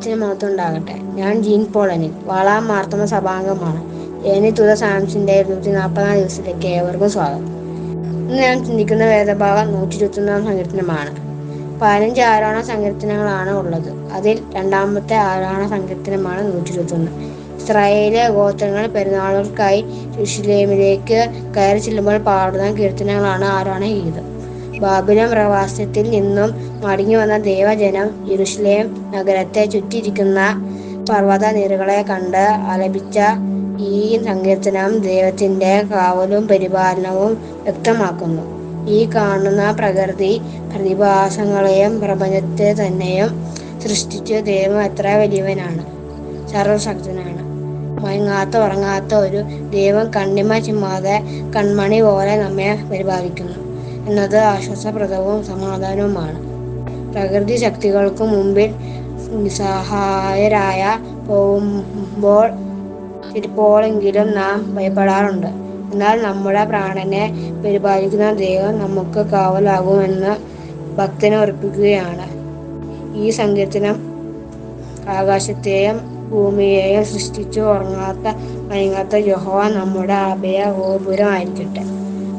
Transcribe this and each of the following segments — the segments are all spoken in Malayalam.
നാമത്തിന് മഹത്വം ഉണ്ടാകട്ടെ. ഞാൻ ജീൻ പോളനിൽ വാളാം മാർത്തമ സഭാംഗമാണ്. തുത സാംസിന്റെ 140 ദിവസത്തിലേക്ക് ഏവർക്കും സ്വാഗതം. ഇന്ന് ഞാൻ ചിന്തിക്കുന്ന വേദഭാഗം 121 സങ്കീർത്തനമാണ്. 15 ആരോഹണ സങ്കീർത്തനങ്ങളാണ് ഉള്ളത്. അതിൽ രണ്ടാമത്തെ ആരോഹണ സങ്കീർത്തനമാണ് 121. ഇസ്രായേലിലെ ഗോത്രങ്ങൾ പെരുന്നാളുകൾക്കായി യെരൂശലേമിലേക്ക് കയറി ചെല്ലുമ്പോൾ പാടുന്ന കീർത്തനങ്ങളാണ് ആരോഹണ ഗീതം. ബാബിലോൺ പ്രവാസത്തിൽ നിന്നും മടങ്ങി വന്ന ദൈവജനം യെരൂശലേം നഗരത്തെ ചുറ്റിയിരിക്കുന്ന പർവ്വത നിരകളെ കണ്ട് ആലപിച്ച ഈ സങ്കീർത്തനം ദൈവത്തിന്റെ കാവലും പരിപാലനവും വ്യക്തമാക്കുന്നു. ഈ കാണുന്ന പ്രകൃതി പ്രതിഭാസങ്ങളെയും പ്രപഞ്ചത്തെ തന്നെയും സൃഷ്ടിച്ച ദൈവം എത്ര വലിയവനാണ്, സർവശക്തനാണ്. മയങ്ങാത്ത ഉറങ്ങാത്ത ഒരു ദൈവം കണ്ണിമ ചിമ്മാതെ കൺമണി പോലെ നമ്മെ പരിപാലിക്കുന്നു എന്നത് ആശ്വാസപ്രദവും സമാധാനവുമാണ്. പ്രകൃതി ശക്തികൾക്കു മുമ്പിൽ നിസ്സഹായരായ പോകുമ്പോൾ ചിലപ്പോഴെങ്കിലും നാം ഭയപ്പെടാറുണ്ട്. എന്നാൽ നമ്മുടെ പ്രാണനെ പരിപാലിക്കുന്ന ദൈവം നമുക്ക് കാവലാകുമെന്ന് ഭക്തന് ഉറപ്പിക്കുകയാണ്. ഈ സങ്കീർത്തനം ആകാശത്തെയും ഭൂമിയെയും സൃഷ്ടിച്ചു ഉറങ്ങാത്ത മയങ്ങാത്ത യഹോവ നമ്മുടെ അഭയ ഗോപുരമായിരിക്കട്ടെ.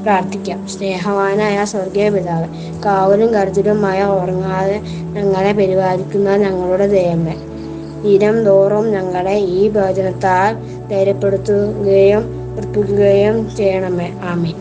പ്രാർത്ഥിക്കാം. സ്നേഹവാനായ സ്വർഗീയ പിതാവേ, കാവലും കരുതലുമായ ഉറങ്ങാതെ ഞങ്ങളെ പരിപാലിക്കുന്ന ഞങ്ങളുടെ ദൈവമേ, ദിനം തോറും ഞങ്ങളെ ഈ വചനത്താൽ ധൈര്യപ്പെടുത്തുകയും ഉറപ്പിക്കുകയും ചെയ്യണമേ. ആമേൻ.